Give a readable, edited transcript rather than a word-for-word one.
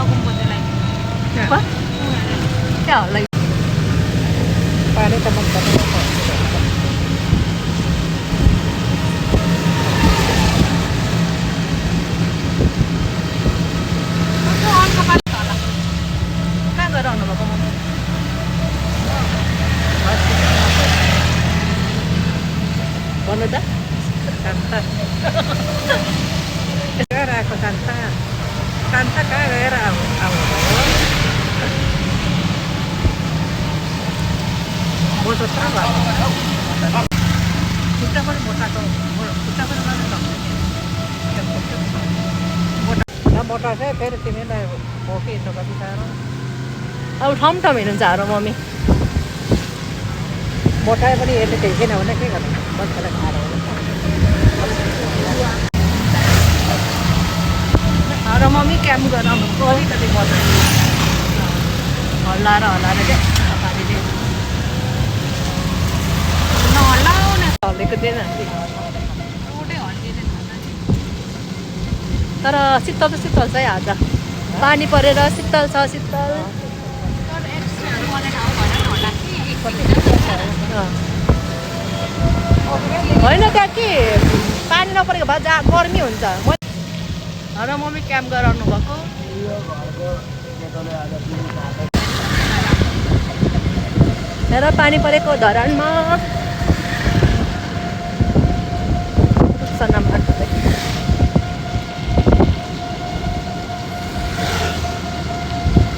kumpulnya lagi. Apa? Ya lagi. Paano ka magtanong ako? Magkuhan ka pa tala. Nagkaroon na ba ko mo? Ano da? Kanta. Kara ako kanta. Kanta ka, era ako. Boso trabaho. Kita mo bota ko. Kita mo naman ito. Na bota sa pero tinila okay ito kasi saro. अब ठमठम हेर्नुहुन्छ हारो mummy मोटा पनि यसले केही छैन भने के गर्नु बच्चालाई खाएर हारो मम्मी क्याम्प गर्न अलिकति बस्छ हल्लाएर चाहिँ पानीले नहल्लाउने हल्लेको थिएन रोडै हल्लिँदैन तर शीतल त शीतल छ है आज पानी परेर शीतल छ शीतल तर एक्सट्राहरू मलाई ठाउँ भएर होला कि होइन त्यहाँ के पानी नपरेको भए जहाँ गर्मी हुन्छ र मम्मी क्याम्प गराउनु भएको हेर पानी परेको धरानमा